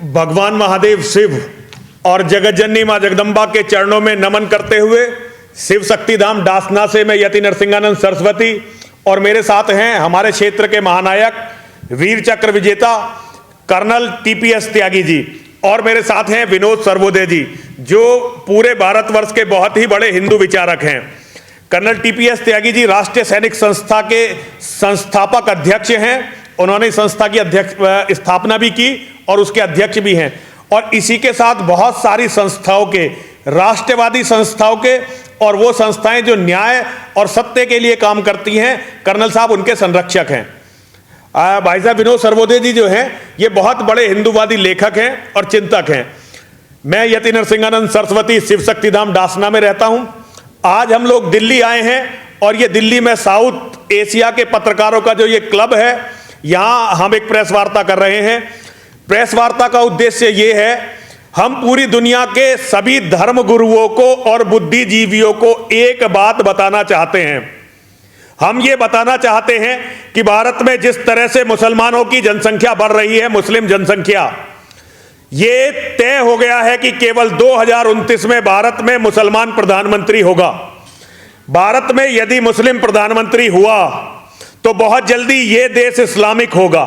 भगवान महादेव शिव और जगत जननी मां जगदम्बा के चरणों में नमन करते हुए शिव शक्ति धाम डासना से मैं यति नरसिंहानंद सरस्वती और मेरे साथ हैं हमारे क्षेत्र के महानायक वीर चक्र विजेता कर्नल टीपीएस त्यागी जी और मेरे साथ हैं विनोद सर्वोदय जी जो पूरे भारतवर्ष के बहुत ही बड़े हिंदू विचारक हैं। कर्नल टीपीएस त्यागी जी राष्ट्रीय सैनिक संस्था के संस्थापक अध्यक्ष हैं। उन्होंने संस्था की स्थापना भी की और उसके अध्यक्ष भी हैं और इसी के साथ बहुत सारी संस्थाओं के, राष्ट्रवादी संस्थाओं के और वो संस्थाएं जो न्याय और सत्य के लिए काम करती हैं, कर्नल साहब उनके संरक्षक हैं। भाई साहब विनोद सर्वोदय जी जो हैं ये बहुत बड़े हिंदूवादी लेखक हैं और चिंतक हैं। मैं यति नरसिंहानंद सरस्वती शिव शक्ति धाम डासना में रहता हूं। आज हम लोग दिल्ली आए हैं और ये दिल्ली में साउथ एशिया के पत्रकारों का जो ये क्लब है, यहाँ हम एक प्रेस वार्ता कर रहे हैं। प्रेस वार्ता का उद्देश्य ये है, हम पूरी दुनिया के सभी धर्म गुरुओं को और बुद्धिजीवियों को एक बात बताना चाहते हैं। हम ये बताना चाहते हैं कि भारत में जिस तरह से मुसलमानों की जनसंख्या बढ़ रही है, मुस्लिम जनसंख्या, ये तय हो गया है कि केवल 2029 में भारत में मुसलमान प्रधानमंत्री होगा। भारत में यदि मुस्लिम प्रधानमंत्री हुआ तो बहुत जल्दी ये देश इस्लामिक होगा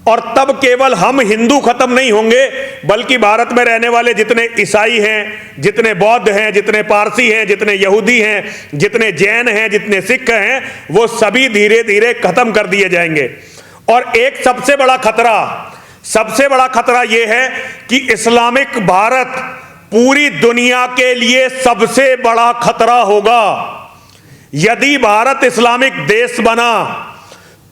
और तब केवल हम हिंदू खत्म नहीं होंगे बल्कि भारत में रहने वाले जितने ईसाई हैं, जितने बौद्ध हैं, जितने पारसी हैं, जितने यहूदी हैं, जितने जैन हैं, जितने सिख हैं, वो सभी धीरे धीरे खत्म कर दिए जाएंगे। और एक सबसे बड़ा खतरा ये है कि इस्लामिक भारत पूरी दुनिया के लिए सबसे बड़ा खतरा होगा। यदि भारत इस्लामिक देश बना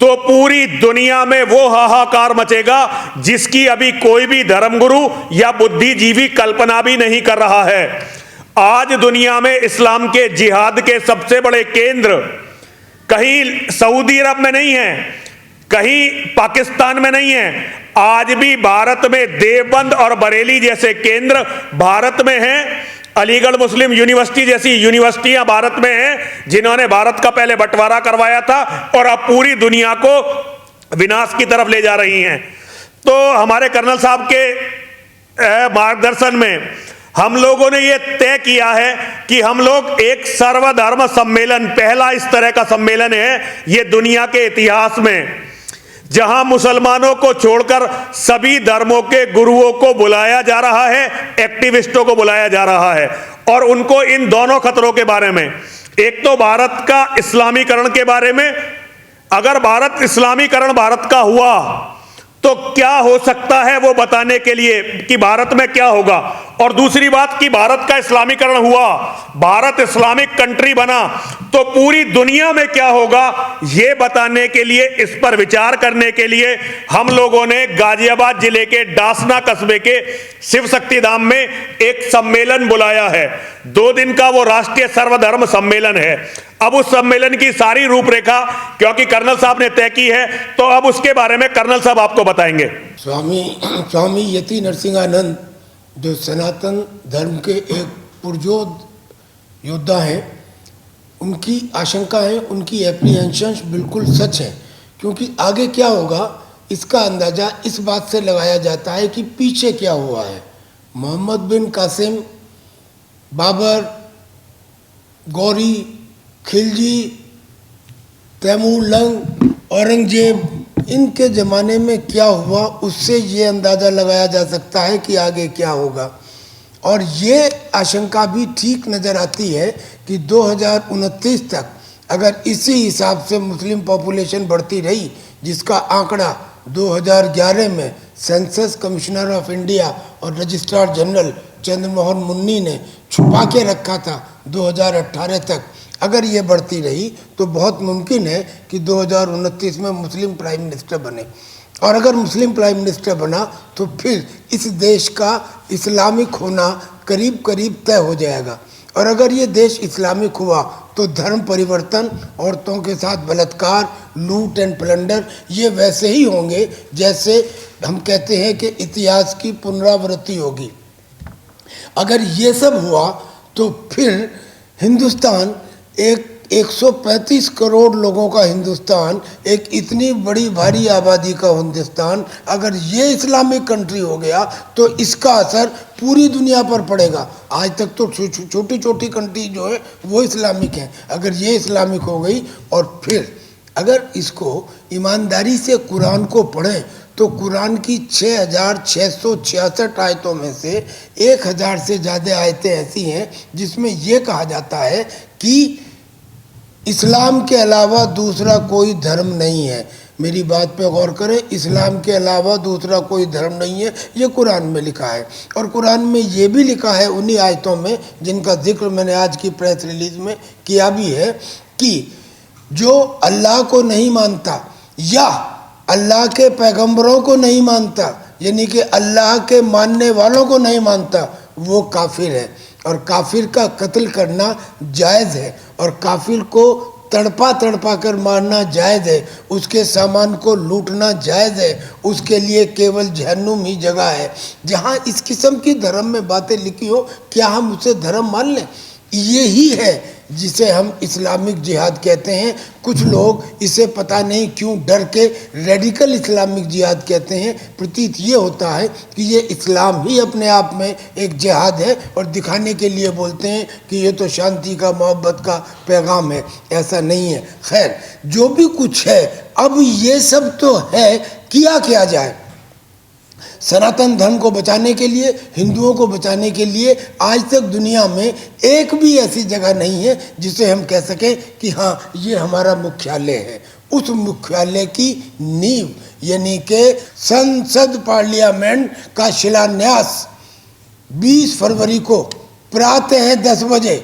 तो पूरी दुनिया में वो हाहाकार मचेगा जिसकी अभी कोई भी धर्मगुरु या बुद्धिजीवी कल्पना भी नहीं कर रहा है। आज दुनिया में इस्लाम के जिहाद के सबसे बड़े केंद्र कहीं सऊदी अरब में नहीं है, कहीं पाकिस्तान में नहीं है, आज भी भारत में देवबंद और बरेली जैसे केंद्र भारत में हैं। अलीगढ़ मुस्लिम यूनिवर्सिटी जैसी यूनिवर्सिटियां भारत में हैं जिन्होंने भारत का पहले बंटवारा करवाया था और अब पूरी दुनिया को विनाश की तरफ ले जा रही हैं। तो हमारे कर्नल साहब के मार्गदर्शन में हम लोगों ने ये तय किया है कि हम लोग एक सर्वधर्म सम्मेलन, पहला इस तरह का सम्मेलन है ये दुनिया के इतिहास में, जहां मुसलमानों को छोड़कर सभी धर्मों के गुरुओं को बुलाया जा रहा है, एक्टिविस्टों को बुलाया जा रहा है और उनको इन दोनों खतरों के बारे में, एक तो भारत का इस्लामीकरण के बारे में, अगर भारत इस्लामीकरण भारत का हुआ तो क्या हो सकता है वो बताने के लिए कि भारत में क्या होगा, और दूसरी बात कि भारत का इस्लामीकरण हुआ, भारत इस्लामिक कंट्री बना तो पूरी दुनिया में क्या होगा ये बताने के लिए, इस पर विचार करने के लिए हम लोगों ने गाजियाबाद जिले के डासना कस्बे के शिव शक्ति धाम में एक सम्मेलन बुलाया है। 2 दिन का वो राष्ट्रीय सर्वधर्म सम्मेलन है। अब उस सम्मेलन की सारी रूपरेखा क्योंकि कर्नल साहब ने तय की है तो अब उसके बारे में कर्नल साहब आपको बताएंगे। स्वामी यति नरसिंहानंद जो सनातन धर्म के एक पुरजोर योद्धा हैं, उनकी आशंका है, उनकी एप्रीहेंशंस बिल्कुल सच है, क्योंकि आगे क्या होगा इसका अंदाज़ा इस बात से लगाया जाता है कि पीछे क्या हुआ है। मोहम्मद बिन कासिम, बाबर, गौरी, खिलजी, तैमूर लंग, औरंगजेब, इनके ज़माने में क्या हुआ उससे ये अंदाज़ा लगाया जा सकता है कि आगे क्या होगा। और ये आशंका भी ठीक नज़र आती है कि 2029 तक अगर इसी हिसाब से मुस्लिम पॉपुलेशन बढ़ती रही, जिसका आंकड़ा 2011 में सेंसस कमिश्नर ऑफ इंडिया और रजिस्ट्रार जनरल चंद्रमोहन मुन्नी ने छुपा के रखा था 2018 तक, अगर ये बढ़ती रही तो बहुत मुमकिन है कि 2029 में मुस्लिम प्राइम मिनिस्टर बने। और अगर मुस्लिम प्राइम मिनिस्टर बना तो फिर इस देश का इस्लामिक होना करीब करीब तय हो जाएगा। और अगर ये देश इस्लामिक हुआ तो धर्म परिवर्तन, औरतों के साथ बलात्कार, लूट एंड प्लंडर, ये वैसे ही होंगे जैसे हम कहते हैं कि इतिहास की पुनरावृत्ति होगी। अगर ये सब हुआ तो फिर हिंदुस्तान एक 135 करोड़ लोगों का हिंदुस्तान, एक इतनी बड़ी भारी आबादी का हिंदुस्तान, अगर ये इस्लामिक कंट्री हो गया तो इसका असर पूरी दुनिया पर पड़ेगा। आज तक तो छोटी छोटी कंट्री जो है वो इस्लामिक हैं, अगर ये इस्लामिक हो गई और फिर अगर इसको ईमानदारी से कुरान को पढ़ें तो कुरान की 6,666 आयतों में से 1,000 से ज़्यादा आयतें ऐसी हैं जिसमें ये कहा जाता है कि इस्लाम के अलावा दूसरा कोई धर्म नहीं है। मेरी बात पे गौर करें, इस्लाम के अलावा दूसरा कोई धर्म नहीं है, ये कुरान में लिखा है। और कुरान में ये भी लिखा है उन्हीं आयतों में जिनका जिक्र मैंने आज की प्रेस रिलीज में किया भी है कि जो अल्लाह को नहीं मानता या अल्लाह के पैगंबरों को नहीं मानता, यानी कि अल्लाह के मानने वालों को नहीं मानता, वो काफिर है। और काफिर का कत्ल करना जायज़ है और काफिर को तड़पा तड़पा कर मारना जायज़ है, उसके सामान को लूटना जायज़ है, उसके लिए केवल जहन्नुम ही जगह है। जहाँ इस किस्म की धर्म में बातें लिखी हो, क्या हम उसे धर्म मान लें? यही है जिसे हम इस्लामिक जिहाद कहते हैं। कुछ लोग इसे पता नहीं क्यों डर के रेडिकल इस्लामिक जिहाद कहते हैं। प्रतीत ये होता है कि ये इस्लाम ही अपने आप में एक जिहाद है और दिखाने के लिए बोलते हैं कि ये तो शांति का, मोहब्बत का पैगाम है। ऐसा नहीं है। खैर, जो भी कुछ है, अब ये सब तो है, किया जाए सनातन धर्म को बचाने के लिए, हिंदुओं को बचाने के लिए। आज तक दुनिया में एक भी ऐसी जगह नहीं है जिसे हम कह सकें कि हाँ ये हमारा मुख्यालय है। उस मुख्यालय की नींव यानी कि संसद पार्लियामेंट का शिलान्यास 20 फरवरी को प्रातः 10 बजे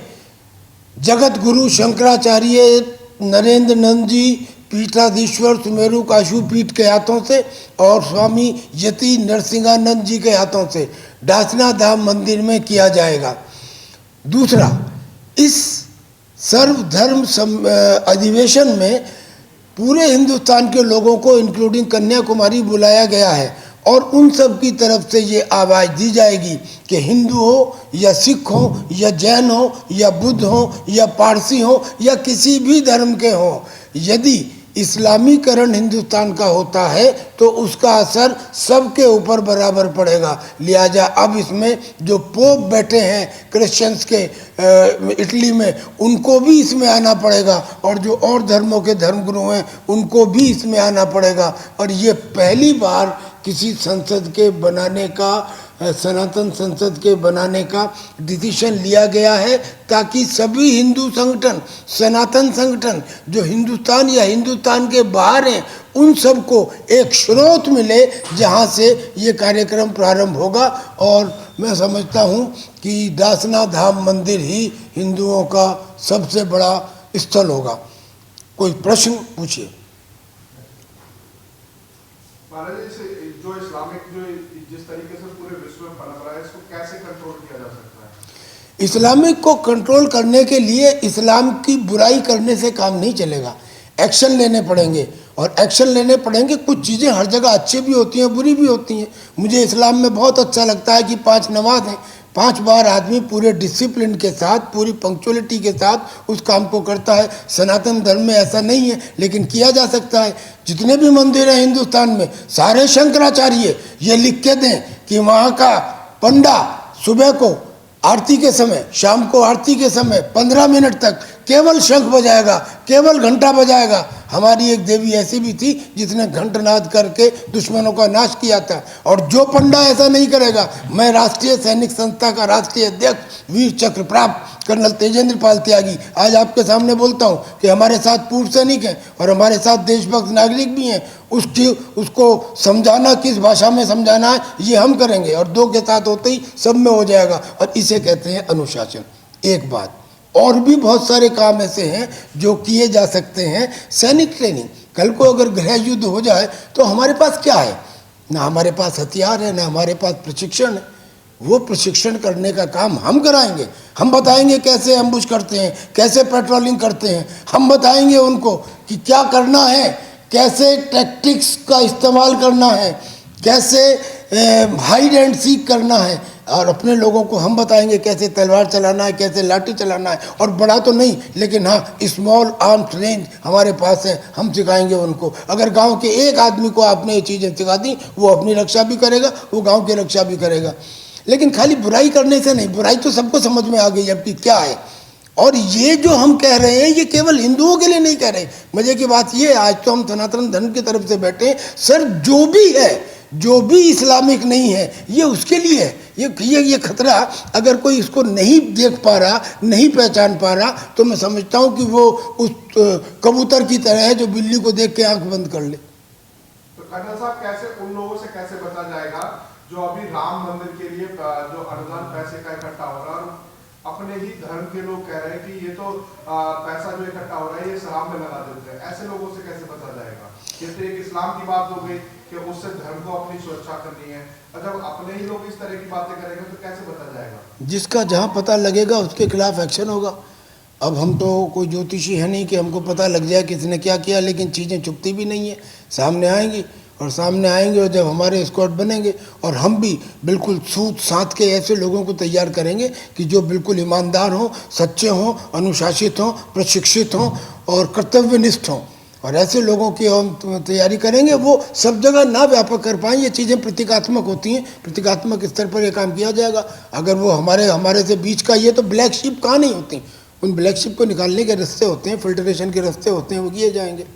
जगत गुरु शंकराचार्य नरेंद्र नंद जी पीठाधीश्वर सुमेरु काशू पीठ के हाथों से और स्वामी यति नरसिंहानंद जी के हाथों से डासना धाम मंदिर में किया जाएगा। दूसरा, इस सर्वधर्म अधिवेशन में पूरे हिंदुस्तान के लोगों को इंक्लूडिंग कन्याकुमारी बुलाया गया है और उन सब की तरफ से ये आवाज़ दी जाएगी कि हिंदू हो या सिख हो या जैन हो या बुद्ध हो या पारसी हो या किसी भी धर्म के हो, यदि इस्लामीकरण हिंदुस्तान का होता है तो उसका असर सबके ऊपर बराबर पड़ेगा। लिहाजा अब इसमें जो पोप बैठे हैं क्रिश्चियंस के इटली में, उनको भी इसमें आना पड़ेगा और जो और धर्मों के धर्मगुरु हैं उनको भी इसमें आना पड़ेगा। और ये पहली बार किसी संसद के बनाने का, सनातन संसद के बनाने का डिसीजन लिया गया है ताकि सभी हिंदू संगठन, सनातन संगठन जो हिंदुस्तान या हिंदुस्तान के बाहर हैं, उन सबको एक स्रोत मिले जहां से ये कार्यक्रम प्रारंभ होगा। और मैं समझता हूं कि दासना धाम मंदिर ही हिंदुओं का सबसे बड़ा स्थल होगा। कोई प्रश्न पूछिए। जो इस्लामिक जो जिस तरीके से पूरे विश्व में पनप रहा है, इसको कैसे कंट्रोल किया जा सकता है? इस्लामिक को कंट्रोल करने के लिए इस्लाम की बुराई करने से काम नहीं चलेगा, एक्शन लेने पड़ेंगे। और एक्शन लेने पड़ेंगे। कुछ चीज़ें हर जगह अच्छी भी होती हैं, बुरी भी होती हैं। मुझे इस्लाम में बहुत अच्छा लगता है कि 5 नमाज हैं, 5 बार आदमी पूरे डिसिप्लिन के साथ, पूरी पंक्चुअलिटी के साथ उस काम को करता है। सनातन धर्म में ऐसा नहीं है, लेकिन किया जा सकता है। जितने भी मंदिर हैं हिंदुस्तान में, सारे शंकराचार्य ये लिख के दें कि वहाँ का पंडा सुबह को आरती के समय, शाम को आरती के समय 15 मिनट तक केवल शंख बजाएगा, केवल घंटा बजाएगा। हमारी एक देवी ऐसी भी थी जिसने घंटनाद करके दुश्मनों का नाश किया था। और जो पंडा ऐसा नहीं करेगा, मैं राष्ट्रीय सैनिक संस्था का राष्ट्रीय अध्यक्ष वीर चक्र प्राप्त कर्नल तेजेंद्र पाल त्यागी आज आपके सामने बोलता हूं कि हमारे साथ पूर्व सैनिक हैं और हमारे साथ देशभक्त नागरिक भी हैं। उसको समझाना, किस भाषा में समझाना है, ये हम करेंगे। और 2 के साथ होते ही सब में हो जाएगा। और इसे कहते हैं अनुशासन। एक बात और भी बहुत सारे काम ऐसे हैं जो किए जा सकते हैं। सैनिक ट्रेनिंग, कल को अगर गृह युद्ध हो जाए तो हमारे पास क्या है? ना हमारे पास हथियार है, ना हमारे पास प्रशिक्षण है। वो प्रशिक्षण करने का काम हम कराएंगे। हम बताएंगे कैसे एम्बुश करते हैं, कैसे पेट्रोलिंग करते हैं। हम बताएंगे उनको कि क्या करना है, कैसे टैक्टिक्स का इस्तेमाल करना है, कैसे हाइड एंड सीक करना है और अपने लोगों को हम बताएंगे कैसे तलवार चलाना है, कैसे लाठी चलाना है, और बड़ा तो नहीं लेकिन हाँ स्मॉल आर्म्स रेंज हमारे पास है, हम सिखाएंगे उनको। अगर गांव के एक आदमी को आपने ये चीज़ें सिखा दी, वो अपनी रक्षा भी करेगा, वो गांव की रक्षा भी करेगा। लेकिन खाली बुराई करने से नहीं, बुराई तो सबको समझ में आ गई अब कि क्या है। और ये जो हम कह रहे हैं ये केवल हिंदुओं के लिए नहीं कह रहे। मजे की बात ये है, आज तो हम सनातन धर्म की तरफ से बैठे हैं, सर जो भी है, जो भी इस्लामिक नहीं है, ये उसके लिए है। ये खतरा अगर कोई इसको नहीं देख पा रहा, नहीं पहचान पा रहा, तो मैं समझता हूँ कि वो उस कबूतर की तरह है जो बिल्ली को देख के आंख बंद कर ले। तो कर्नल साहब, कैसे उन लोगों से कैसे बचा जाएगा जो अभी राम मंदिर के लिए जो अनुदान पैसे का इकट्ठा हो रहा है, अपने ही धर्म के लोग कह रहे हैं कि ये तो पैसा जो इकट्ठा हो रहा है ये शराब में लगा देते हैं, ऐसे लोगों से कैसे बचा जाएगा? ये तो एक इस्लाम की बात हो गई कि उससे धर्म को अपनी सुरक्षा करनी है, और जब अपने ही लोग इस तरह की बातें करेंगे तो कैसे बचा जाएगा? जिसका जहाँ पता लगेगा उसके खिलाफ एक्शन होगा। अब हम तो कोई ज्योतिषी है नहीं कि हमको पता लग जाए किसने क्या किया, लेकिन चीज़ें छुपती भी नहीं है, सामने आएंगी। और सामने आएंगे और जब हमारे स्क्वाड बनेंगे, और हम भी बिल्कुल सूत साथ के ऐसे लोगों को तैयार करेंगे कि जो बिल्कुल ईमानदार हों, सच्चे हों, अनुशासित हों, प्रशिक्षित हों और कर्तव्यनिष्ठ हों, और ऐसे लोगों की हम तैयारी करेंगे। वो सब जगह ना व्यापक कर पाएँ, ये चीज़ें प्रतीकात्मक होती हैं, प्रतीकात्मक स्तर पर ये काम किया जाएगा। अगर वो हमारे से बीच का ये तो ब्लैक शिप कहाँ नहीं होती, उन ब्लैक शिप को निकालने के रास्ते होते हैं, फिल्ट्रेशन के रास्ते होते हैं, वो किए जाएंगे।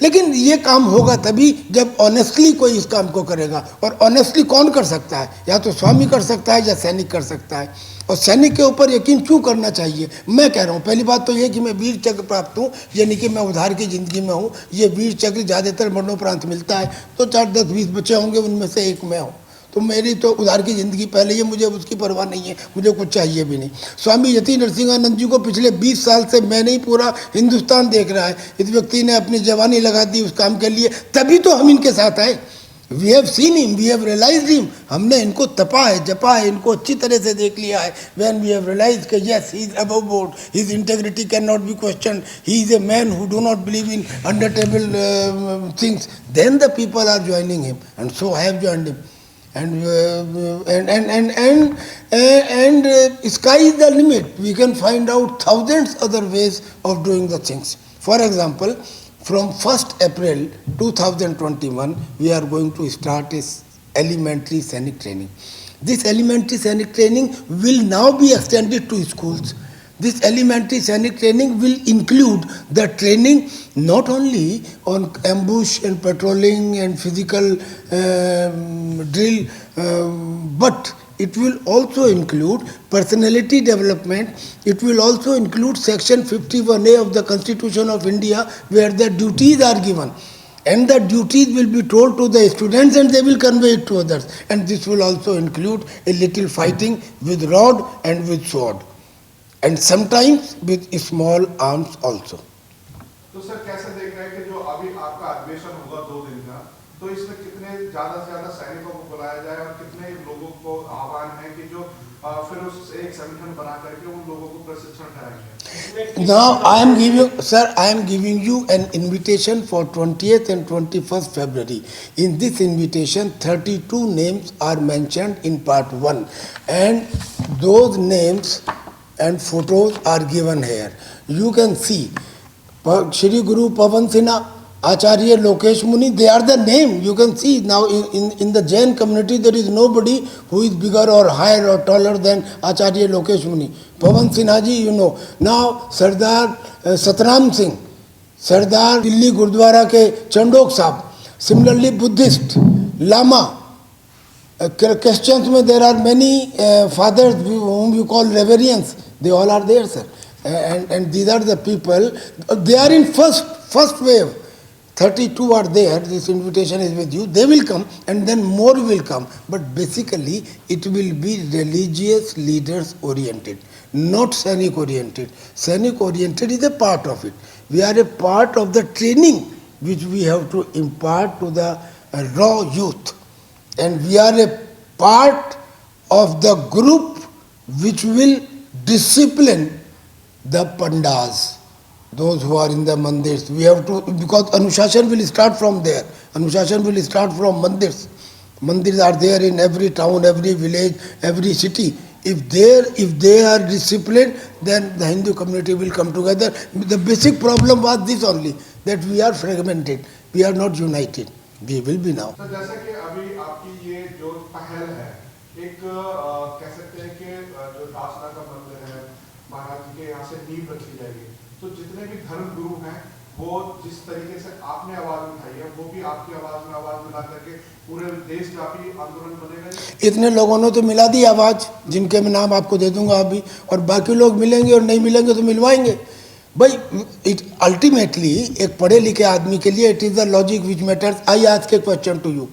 लेकिन ये काम होगा तभी जब ऑनेस्टली कोई इस काम को करेगा। और ऑनेस्टली कौन कर सकता है? या तो स्वामी कर सकता है या सैनिक कर सकता है। और सैनिक के ऊपर यकीन क्यों करना चाहिए? मैं कह रहा हूँ, पहली बात तो ये कि मैं वीर चक्र प्राप्त हूँ, यानी कि मैं उधार की ज़िंदगी में हूँ। ये वीर चक्र ज़्यादातर मरणोपरांत मिलता है, तो 4, 10, 20 बच्चे होंगे, उनमें से एक मैं हूँ। तो मेरी तो उधार की ज़िंदगी पहले ही, मुझे उसकी परवाह नहीं है, मुझे कुछ चाहिए भी नहीं। स्वामी यति नरसिंहानंद जी को पिछले 20 साल से मैं नहीं, पूरा हिंदुस्तान देख रहा है। इस व्यक्ति ने अपनी जवानी लगा दी उस काम के लिए, तभी तो हम इनके साथ आए। We have seen him, we have realised him. हमने इनको तपा है, जपा है, इनको अच्छी तरह से देख लिया है। व्हेन वी हैव रियलाइज्ड कि yes he is above board, his integrity can not be question, he is a man who do not believe in under table things, then the people are joining him, and so I have joined him. And sky is the limit. We can find out thousands other ways of doing the things. For example, from 1st April 2021, we are going to start a elementary scenic training. This elementary scenic training will now be extended to schools. This elementary scenic training will include the training not only on ambush and patrolling and physical drill, but it will also include personality development. It will also include section 51A of the Constitution of India, where the duties are given. And the duties will be told to the students and they will convey it to others. And this will also include a little fighting with rod and with sword. And sometimes with small arms also. तो sir कैसे देख रहे हैं कि जो अभी आपका अधिवेशन होगा 2 दिन का, तो इसमें कितने ज्यादा से ज्यादा सैनिकों को बुलाया जाए और कितने लोगों को आह्वान है कि जो फिर उस एक संगठन बना करके उन लोगों को प्रशिक्षण कराएंगे? Now I am giving you an invitation for 20th and 21st February. In this invitation, 32 names are mentioned in part 1, and those names and photos are given here. You can see Shri Guru Pavan Sinha, Acharya Lokesh Muni, they are the name. You can see now in the Jain community there is nobody who is bigger or higher or taller than Acharya Lokesh Muni. Pavan Sinha ji, you know. Now Sardar Satram Singh, Sardar Delhi Gurdwara ke Chandok Sahab. Similarly Buddhist, Lama. Christians में there are many fathers whom you call reverends. They all are there, sir. And these are the people. They are in first wave. 32 are there. This invitation is with you. They will come, and then more will come. But basically, it will be religious leaders oriented, not Sainik oriented. Sainik oriented is a part of it. We are a part of the training which we have to impart to the raw youth. And we are a part of the group which will discipline the pandas, those who are in the mandirs. We have to, because Anushashan will start from there. Anushashan will start from mandirs. Mandirs are there in every town, every village, every city. If they are disciplined, then the Hindu community will come together. The basic problem was this only, that we are fragmented, we are not united. We will be now. तो जैसे कि अभी आपकी ये जो पहल है, एक कह सकते हैं कि जो दासना का मंदिर है महाराज जी के, यहाँ से नींव रखी जाएगी, तो जितने भी धर्म गुरु हैं वो जिस तरीके से आपने आवाज उठाई है, वो भी आपकी आवाज में आवाज मिला करके पूरे देशव्यापी आंदोलन बनेगा। इतने लोगों ने तो मिला दी आवाज, जिनके मैं नाम आपको दे दूंगा अभी, और बाकी लोग मिलेंगे और नहीं मिलेंगे तो मिलवाएंगे भाई। अल्टीमेटली एक पढ़े लिखे आदमी के लिए it is the logic which matters. I ask a question to you,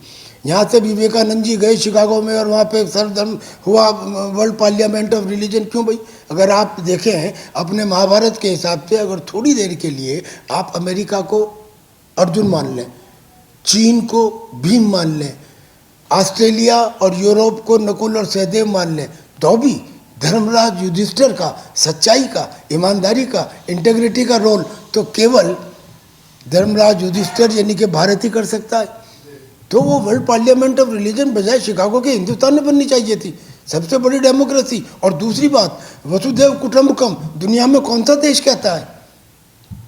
यहाँ से विवेकानंद जी गए शिकागो में और वहाँ पे सर्वधर्म हुआ, वर्ल्ड पार्लियामेंट ऑफ रिलीजन, क्यों भाई? अगर आप देखें हैं अपने महाभारत के हिसाब से, अगर थोड़ी देर के लिए आप अमेरिका को अर्जुन मान लें, चीन को भीम मान लें, ऑस्ट्रेलिया और यूरोप को नकुल और सहदेव मान लें, तो भी धर्मराज युधिष्ठिर का, सच्चाई का, ईमानदारी का, इंटेग्रिटी का रोल तो केवल धर्मराज युधिष्ठिर यानी कि भारत ही कर सकता है। तो वो वर्ल्ड पार्लियामेंट ऑफ रिलीजन बजाय शिकागो के हिंदुस्तान में बननी चाहिए थी, सबसे बड़ी डेमोक्रेसी। और दूसरी बात, वसुधैव कुटुंबकम दुनिया में कौन सा देश कहता है?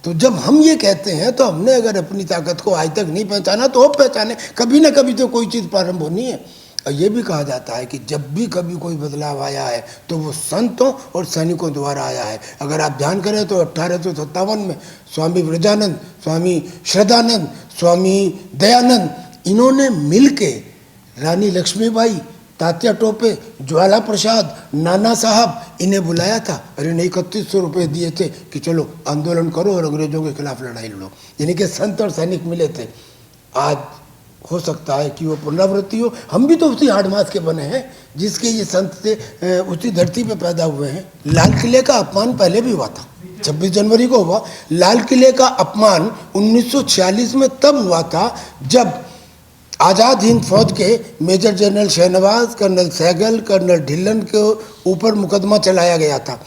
तो जब हम ये कहते हैं तो हमने अगर अपनी ताकत को आज तक नहीं पहचाना तो अब पहचाने, कभी ना कभी तो कोई चीज़ प्रारंभ होनी है। और ये भी कहा जाता है कि जब भी कभी कोई बदलाव आया है तो वो संतों और सैनिकों द्वारा आया है। अगर आप ध्यान करें तो 1857 में स्वामी ब्रजानंद, स्वामी श्रद्धानंद, स्वामी दयानंद, इन्होंने मिलके रानी लक्ष्मीबाई, तात्या टोपे, ज्वाला प्रसाद, नाना साहब, इन्हें बुलाया था और इन्हें 3100 रुपये दिए थे कि चलो आंदोलन करो और अंग्रेजों के खिलाफ लड़ाई लड़ो। यानी कि संत और सैनिक मिले थे। आज हो सकता है कि वो पुनरावृत्ति हो। हम भी तो उसी हाड़ मास के बने हैं जिसके ये संत थे, उसी धरती पे पैदा हुए हैं। लाल किले का अपमान पहले भी हुआ था, 26 जनवरी को हुआ। लाल किले का अपमान 1946 में तब हुआ था जब आज़ाद हिंद फौज के major general Shahnawaz, colonel Sehgal, colonel Dhillon के ऊपर मुकदमा चलाया गया था।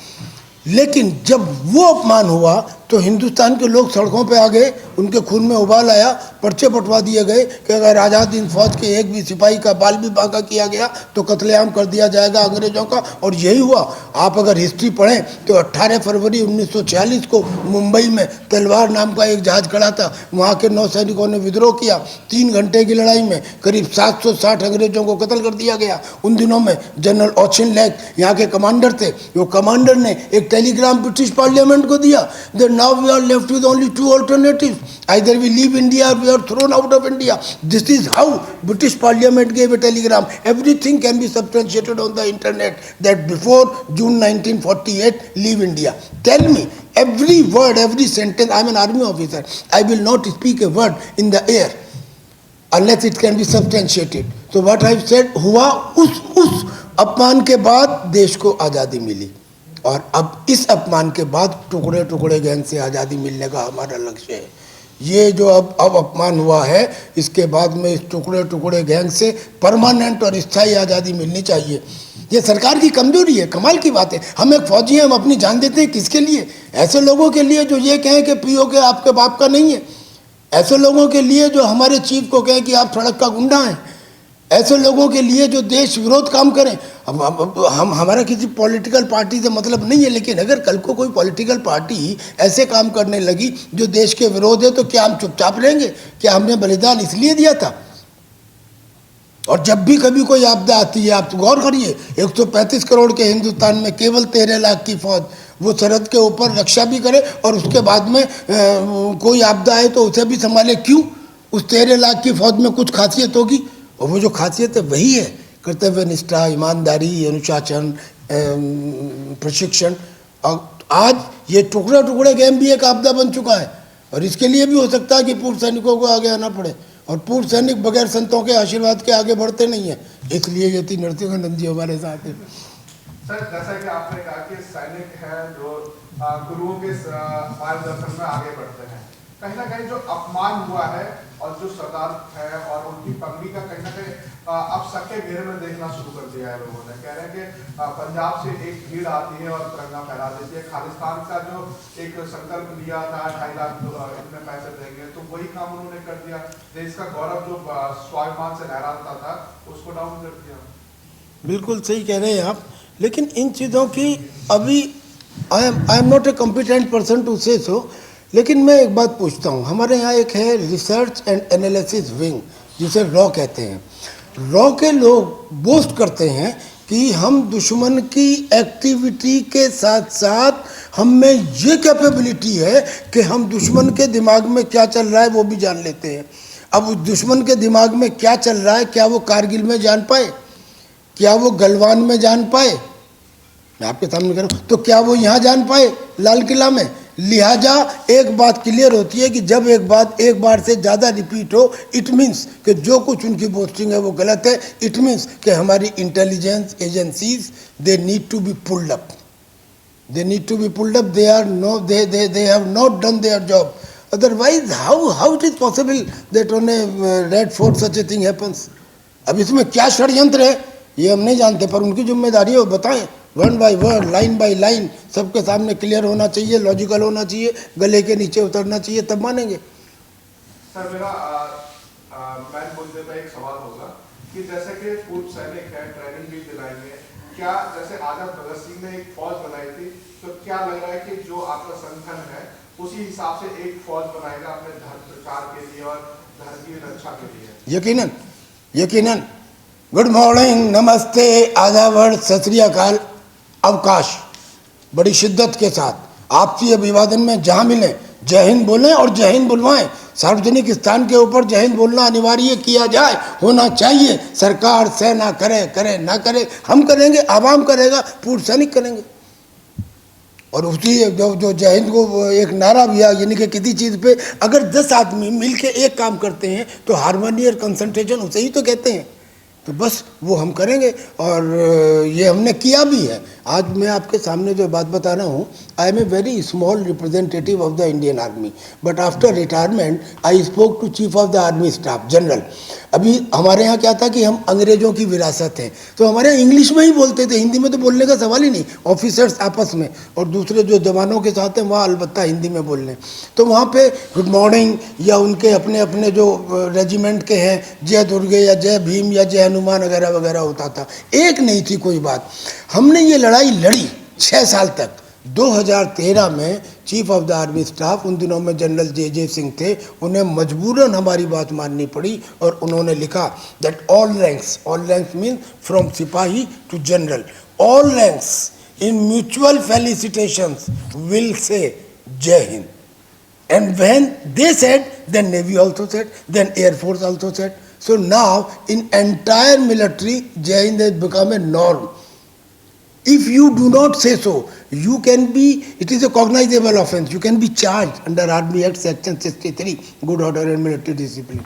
लेकिन जब वो अपमान हुआ तो हिंदुस्तान के लोग सड़कों पे आ गए, उनके खून में उबाल आया, पर्चे बंटवा दिए गए कि अगर आज़ाद हिंद फौज के एक भी सिपाही का बाल भी बांका किया गया तो कत्लेआम कर दिया जाएगा अंग्रेजों का। और यही हुआ। आप अगर हिस्ट्री पढ़ें तो 18 फरवरी 1946 को मुंबई में तलवार नाम का एक जहाज खड़ा था, वहाँ के नौसैनिकों ने विद्रोह किया। 3 घंटे की लड़ाई में करीब 760 अंग्रेजों को कत्ल कर दिया गया। उन दिनों में जनरल ऑचिन लैक यहाँ के कमांडर थे। वो कमांडर ने एक टेलीग्राम ब्रिटिश पार्लियामेंट को दिया, now we are left with only 2 alternatives, either we leave India or we are thrown out of India. This is how British Parliament gave a telegram. Everything can be substantiated on the internet that before June 1948 leave India. Tell me every word, every sentence. I am an army officer, I will not speak a word in the air unless it can be substantiated. So what I have said हुआ, उस अपमान के बाद देश को आज़ादी मिली। और अब इस अपमान के बाद टुकड़े टुकड़े गैंग से आज़ादी मिलने का हमारा लक्ष्य है। ये जो अब अपमान हुआ है, इसके बाद में इस टुकड़े टुकड़े गैंग से परमानेंट और स्थायी आज़ादी मिलनी चाहिए। ये सरकार की कमजोरी है, कमाल की बात है। हम एक फौजी हैं, हम अपनी जान देते हैं किसके लिए? ऐसे लोगों के लिए जो ये कहें कि पीओके आपके बाप का नहीं है, ऐसे लोगों के लिए जो हमारे चीफ को कहें कि आप सड़क का गुंडा हैं, ऐसे लोगों के लिए जो देश विरोध काम करें। हम हमारा किसी पॉलिटिकल पार्टी से मतलब नहीं है, लेकिन अगर कल को कोई पॉलिटिकल पार्टी ऐसे काम करने लगी जो देश के विरोध है तो क्या हम चुपचाप रहेंगे? क्या हमने बलिदान इसलिए दिया था? और जब भी कभी कोई आपदा आती है, आप गौर करिए, 135 करोड़ के हिंदुस्तान में केवल 13 लाख की फौज वो सरहद के ऊपर रक्षा भी करे और उसके बाद में कोई आपदा आए तो उसे भी संभाले। क्यों? उस 13 लाख की फौज में कुछ खासियत होगी, और वो जो खासियत है वही है कर्तव्य निष्ठा, ईमानदारी, अनुशासन, प्रशिक्षण। और आज ये टुकड़े टुकड़े गेम भी एक आपदा बन चुका है। और इसके लिए भी हो सकता है कि पूर्व सैनिकों को आगे आना पड़े, और पूर्व सैनिक बगैर संतों के आशीर्वाद के आगे बढ़ते नहीं है। इसलिए यति नरसिंहानंद जी हमारे साथ हैं। सर, जैसा कि आपने कहा कि सैनिक हैं जो गुरुओं के मार्गदर्शन में आगे बढ़ते हैं, कहीं ना कहीं जो अपमान हुआ है और जो सरदार है और उनकी पगड़ी का कहीं ना कहीं अब सबके घेरे में देखना शुरू कर दिया है लोगों ने। कह रहे हैं कि पंजाब से एक भीड़ आती है और तिरंगा फहरा देती है। खालिस्तान का जो एक संकल्प लिया था 2.5 लाख इतने पैसे देंगे, तो वही काम उन्होंने कर दिया। देश का गौरव जो स्वाभिमान से लहराता था उसको डाउन कर दिया। बिल्कुल सही कह रहे हैं आप, लेकिन इन चीज़ों की अभी I am not a competent person to say so, लेकिन मैं एक बात पूछता हूँ। हमारे यहाँ एक है रिसर्च एंड एनालिसिस विंग, जिसे रॉ कहते हैं। रॉ के लोग बोस्ट करते हैं कि हम दुश्मन की एक्टिविटी के साथ साथ हम में ये कैपेबिलिटी है कि हम दुश्मन के दिमाग में क्या चल रहा है वो भी जान लेते हैं। अब उस दुश्मन के दिमाग में क्या चल रहा है, क्या वो कारगिल में जान पाए, क्या वो गलवान में जान पाए, मैं आपके सामने कह रहा हूँ, तो क्या वो यहाँ जान पाए लाल किला में। लिहाजा एक बात क्लियर होती है कि जब एक बात एक बार से ज़्यादा रिपीट हो, इट मीन्स कि जो कुछ उनकी बोस्टिंग है वो गलत है। इट मीन्स कि हमारी intelligence agencies they need to be pulled up, they need to be pulled up. They are no they have not done their job. Otherwise how it is possible that on a Red Fort such a thing happens. अब इसमें क्या षड्यंत्र है ये हम नहीं जानते, पर उनकी जिम्मेदारी है वो बताएं। Word by word, line by line सबके सामने क्लियर होना चाहिए, लॉजिकल होना चाहिए, गले के नीचे उतरना चाहिए, तब मानेंगे। सर मेरा मैन मुद्दे पे एक सवाल होगा कि जैसे कि पूर्व सैनिक है, ट्रेनिंग भी दिलाएंगे, क्या जैसे आजाद भगत सिंह ने एक फौज बनाई थी, तो क्या लग रहा है कि जो आपका संगठन है उसी हिसाब से एक फौज बनाएगा अपने धर्म प्रचार के लिए और धर्म की रक्षा के लिए? यकीनन यकीनन। गुड मॉर्निंग, नमस्ते, आदाब, सत श्री अकाल, अवकाश, बड़ी शिद्दत के साथ आपसी अभिवादन में जहाँ मिले जय हिंद बोलें और जय हिंद बुलवाएं। सार्वजनिक स्थान के ऊपर जय हिंद बोलना अनिवार्य किया जाए, होना चाहिए। सरकार सेना करे करे ना करे, हम करेंगे, आवाम करेगा, पूर्व सैनिक करेंगे। और उसी जो जय हिंद को एक नारा भी है, यानी कि किसी चीज़ पे अगर 10 आदमी मिलके एक काम करते हैं तो हार्मनी और कंसंट्रेशन उसे ही तो कहते हैं। तो बस वो हम करेंगे और ये हमने किया भी है। आज मैं आपके सामने जो बात बता रहा हूँ, I am a very small representative of the Indian army, but after retirement I spoke to chief of the army staff general. अभी हमारे यहाँ क्या था कि हम अंग्रेज़ों की विरासत हैं, तो हमारे यहाँ इंग्लिश में ही बोलते थे, हिंदी में तो बोलने का सवाल ही नहीं। ऑफिसर्स आपस में और दूसरे जो जवानों के साथ हैं वहाँ अलबत्ता हिंदी में बोल लें। तो वहाँ पे गुड मॉर्निंग या उनके अपने अपने जो रेजिमेंट के हैं, जय दुर्गे या जय भीम या जय हनुमान वगैरह वगैरह होता था। एक नहीं थी कोई बात। हमने ये लड़ाई लड़ी 6 साल तक। 2013 में chief of the army staff, उन दिनों में जनरल जे सिंह थे, उन्हें मजबूरन हमारी बात माननी पड़ी और उन्होंने लिखा that all ranks mean from सिपाही to general, all ranks in mutual felicitations will say जय हिंद। And when they said, then Navy also said, then Air Force also said. So now in entire military, Jai Hind has become a norm. If you do not say so, you can be, it is a cognizable offense, you can be charged under Army Act Section 63, Good Order and Military Discipline.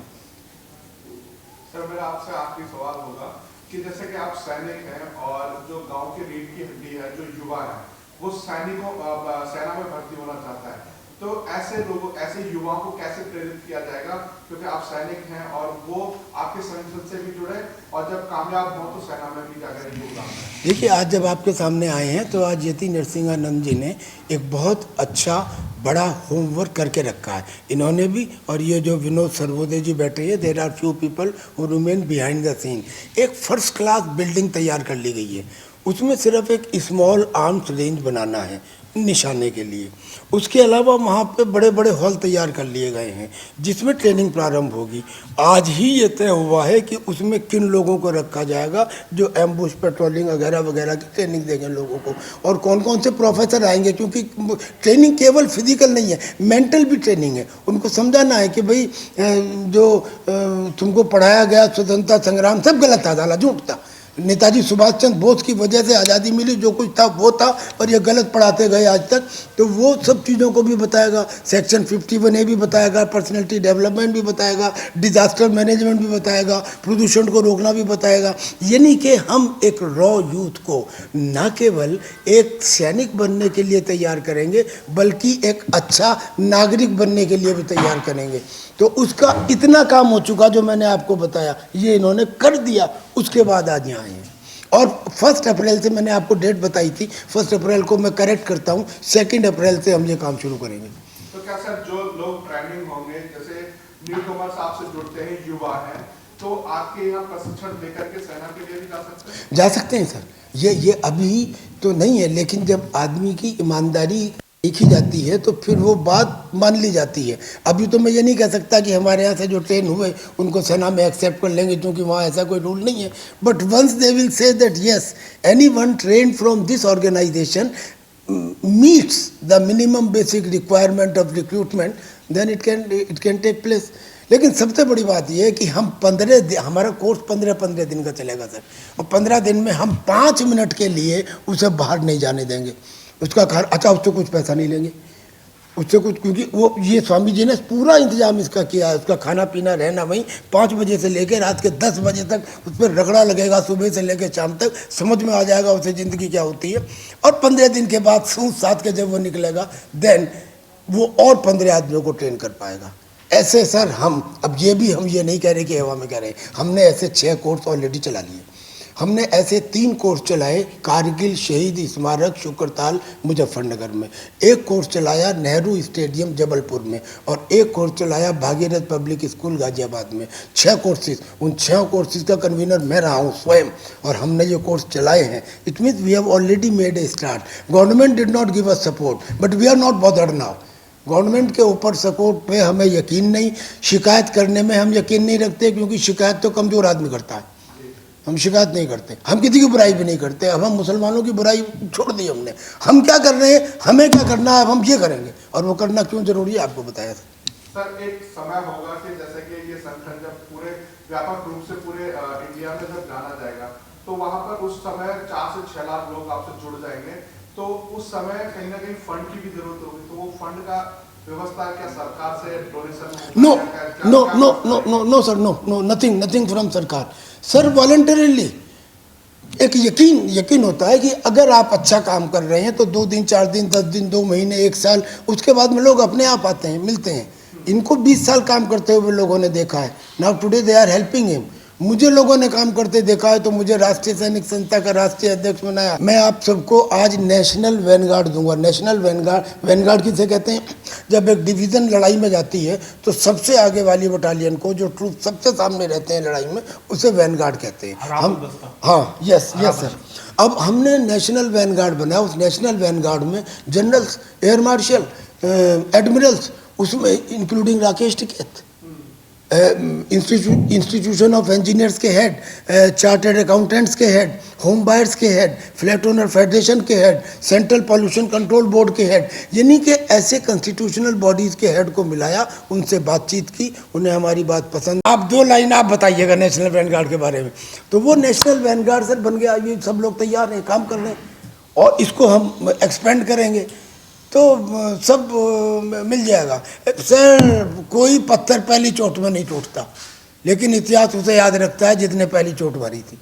Sir मेरा आपसे आखिरी सवाल होगा कि जैसे कि आप सैनिक हैं और जो गांव की रीढ़ की हड्डी है, जो युवा है, वो सेना में भर्ती होना चाहता है, तो ऐसे लोगों, ऐसे युवाओं को कैसे प्रेरित किया जाएगा, क्योंकि आप सैनिक हैं और वो आपके संगठन से भी जुड़े और जब कामयाब हो तो सेना में भी जाकर योगदान दें? देखिए, आज जब आपके सामने आए हैं तो आज यति नरसिंहानंद जी ने एक बहुत अच्छा बड़ा होमवर्क करके रखा है, इन्होंने भी। और ये जो विनोद सर्वोदय जी बैठे हैं, there are few people who remain behind the scene. एक फर्स्ट क्लास बिल्डिंग तैयार कर ली गई है, उसमें सिर्फ एक स्मॉल आर्म्स रेंज बनाना है निशाने के लिए। उसके अलावा वहाँ पे बड़े बड़े हॉल तैयार कर लिए गए हैं जिसमें ट्रेनिंग प्रारंभ होगी। आज ही ये तय हुआ है कि उसमें किन लोगों को रखा जाएगा जो एम्बुश पेट्रोलिंग वगैरह वगैरह की ट्रेनिंग देंगे लोगों को, और कौन कौन से प्रोफेसर आएंगे, क्योंकि ट्रेनिंग केवल फिजिकल नहीं है, मेंटल भी ट्रेनिंग है। उनको समझाना है कि भाई जो तुमको पढ़ाया गया स्वतंत्रता संग्राम सब गलत था, साला झूठ था। नेताजी सुभाष चंद्र बोस की वजह से आज़ादी मिली, जो कुछ था वो था और ये गलत पढ़ाते गए आज तक। तो वो सब चीज़ों को भी बताएगा, सेक्शन 51A भी बताएगा, पर्सनैलिटी डेवलपमेंट भी बताएगा, डिज़ास्टर मैनेजमेंट भी बताएगा, प्रदूषण को रोकना भी बताएगा। यानी कि हम एक रॉ यूथ को न केवल एक सैनिक बनने के लिए तैयार करेंगे बल्कि एक अच्छा नागरिक बनने के लिए भी तैयार करेंगे। तो उसका इतना काम हो चुका जो मैंने आपको बताया, ये इन्होंने कर दिया, उसके बाद आज यहाँ आए हैं। और 1 अप्रैल से मैंने आपको डेट बताई थी, 1 अप्रैल को मैं करेक्ट करता हूँ, 2 अप्रैल से हम ये काम शुरू करेंगे। तो क्या सर जो लोग ट्रेनिंग होंगे, जैसे न्यू कमर्स आपसे जुड़ते हैं, युवा हैं, तो आपके यहाँ प्रशिक्षण लेकर के सेना के लिए भी जा सकते हैं? जा सकते हैं सर, ये अभी तो नहीं है, लेकिन जब आदमी की ईमानदारी देखी जाती है तो फिर वो बात मान ली जाती है। अभी तो मैं ये नहीं कह सकता कि हमारे यहाँ से जो ट्रेन हुए उनको सेना में एक्सेप्ट कर लेंगे, क्योंकि वहाँ ऐसा कोई रूल नहीं है। But once they will say that yes, anyone trained from this organisation meets the minimum basic requirement of recruitment, then it can take place. लेकिन सबसे बड़ी बात यह है कि हम 15 दिन, हमारा कोर्स 15 दिन का चलेगा सर, और 15 दिन में हम 5 मिनट के लिए उसे बाहर नहीं जाने देंगे। उसका अच्छा, उससे कुछ पैसा नहीं लेंगे, उससे कुछ, क्योंकि वो ये स्वामी जी ने पूरा इंतजाम इसका किया है, उसका खाना पीना रहना वहीं 5 बजे से लेकर रात के 10 बजे तक उस पर रगड़ा लगेगा, सुबह से लेकर शाम तक समझ में आ जाएगा उसे ज़िंदगी क्या होती है। और 15 दिन के बाद सूद साथ के जब वो निकलेगा, देन वो और 15 आदमियों को ट्रेन कर पाएगा। ऐसे सर हम ये नहीं कह रहे कि हवा में कह रहे हैं, हमने ऐसे 6 कोर्स ऑलरेडी चला लिए। हमने ऐसे 3 कोर्स चलाए, कारगिल शहीद स्मारक शुक्रताल मुजफ्फरनगर में, 1 कोर्स चलाया नेहरू स्टेडियम जबलपुर में, और 1 कोर्स चलाया भागीरथ पब्लिक स्कूल गाजियाबाद में। 6 कोर्सेज, उन 6 कोर्सेज का कन्वीनर मैं रहा हूँ स्वयं, और हमने ये कोर्स चलाए हैं। It means we have already made a start. Government did not give us support, but we are not bothered now. Government के ऊपर सपोर्ट पे हमें यकीन नहीं, शिकायत करने में हम यकीन नहीं रखते, क्योंकि शिकायत तो कमज़ोर आदमी करता है। हम शिकायत नहीं करते, हम किसी की बुराई भी नहीं करते। अब हम मुसलमानों की बुराई छोड़ दी हमने। हम क्या कर रहे हैं, हमें क्या करना है, अब हम ये करेंगे, और वो करना क्यों जरूरी है आपको बताया सर। एक समय होगा कि जैसे कि ये संगठन जब पूरे व्यापक रूप से पूरे इंडिया में जब जाना जाएगा, तो वहां पर उस समय 4 से 6 लाख लोग आपसे जुड़ जाएंगे, तो उस समय कहीं ना कहीं फंड की भी जरूरत होगी। तो वो फंड का व्यवस्था क्या सरकार से donation? No sir, no, nothing from सरकार सर। वॉलंटरीली एक यकीन होता है कि अगर आप अच्छा काम कर रहे हैं तो 2 दिन 4 दिन 10 दिन 2 महीने 1 साल, उसके बाद में लोग अपने आप आते हैं, मिलते हैं। इनको 20 साल काम करते हुए लोगों ने देखा है। Now today they are helping him. मुझे लोगों ने काम करते देखा है, तो मुझे राष्ट्रीय सैनिक संस्था का राष्ट्रीय अध्यक्ष बनाया। मैं आप सबको आज नेशनल वैनगार्ड दूंगा। नेशनल वैनगार्ड किसे कहते हैं? जब एक डिवीज़न लड़ाई में जाती है तो सबसे आगे वाली बटालियन को, जो ट्रूप सबसे सामने रहते हैं लड़ाई में, उसे वैनगार्ड कहते हैं हम। हाँ, यस सर। अब हमने नेशनल वैनगार्ड बनाया। उस नेशनल वैनगार्ड में जनरल्स, एयर मार्शल, एडमिरल्स, उसमें including Rakesh Tikait, institution of engineers के हेड, चार्टर्ड अकाउंटेंट्स के हेड, होम बायर्स के हेड, फ्लैट ओनर फेडरेशन के head, central pollution control board के हेड, यानी कि ऐसे कॉन्स्टिट्यूशनल बॉडीज़ के हेड को मिलाया, उनसे बातचीत की, उन्हें हमारी बात पसंद। आप 2 लाइन आप बताइएगा नेशनल वैनगार्ड के बारे में। तो वो नेशनल वैनगार्ड सर बन गया। ये सब लोग तैयार हैं, काम कर रहे हैं, और इसको हम एक्सपेंड करेंगे तो सब मिल जाएगा। सर कोई पत्थर पहली चोट में नहीं टूटता, लेकिन इतिहास उसे याद रखता है जितने पहली चोट मारी थी।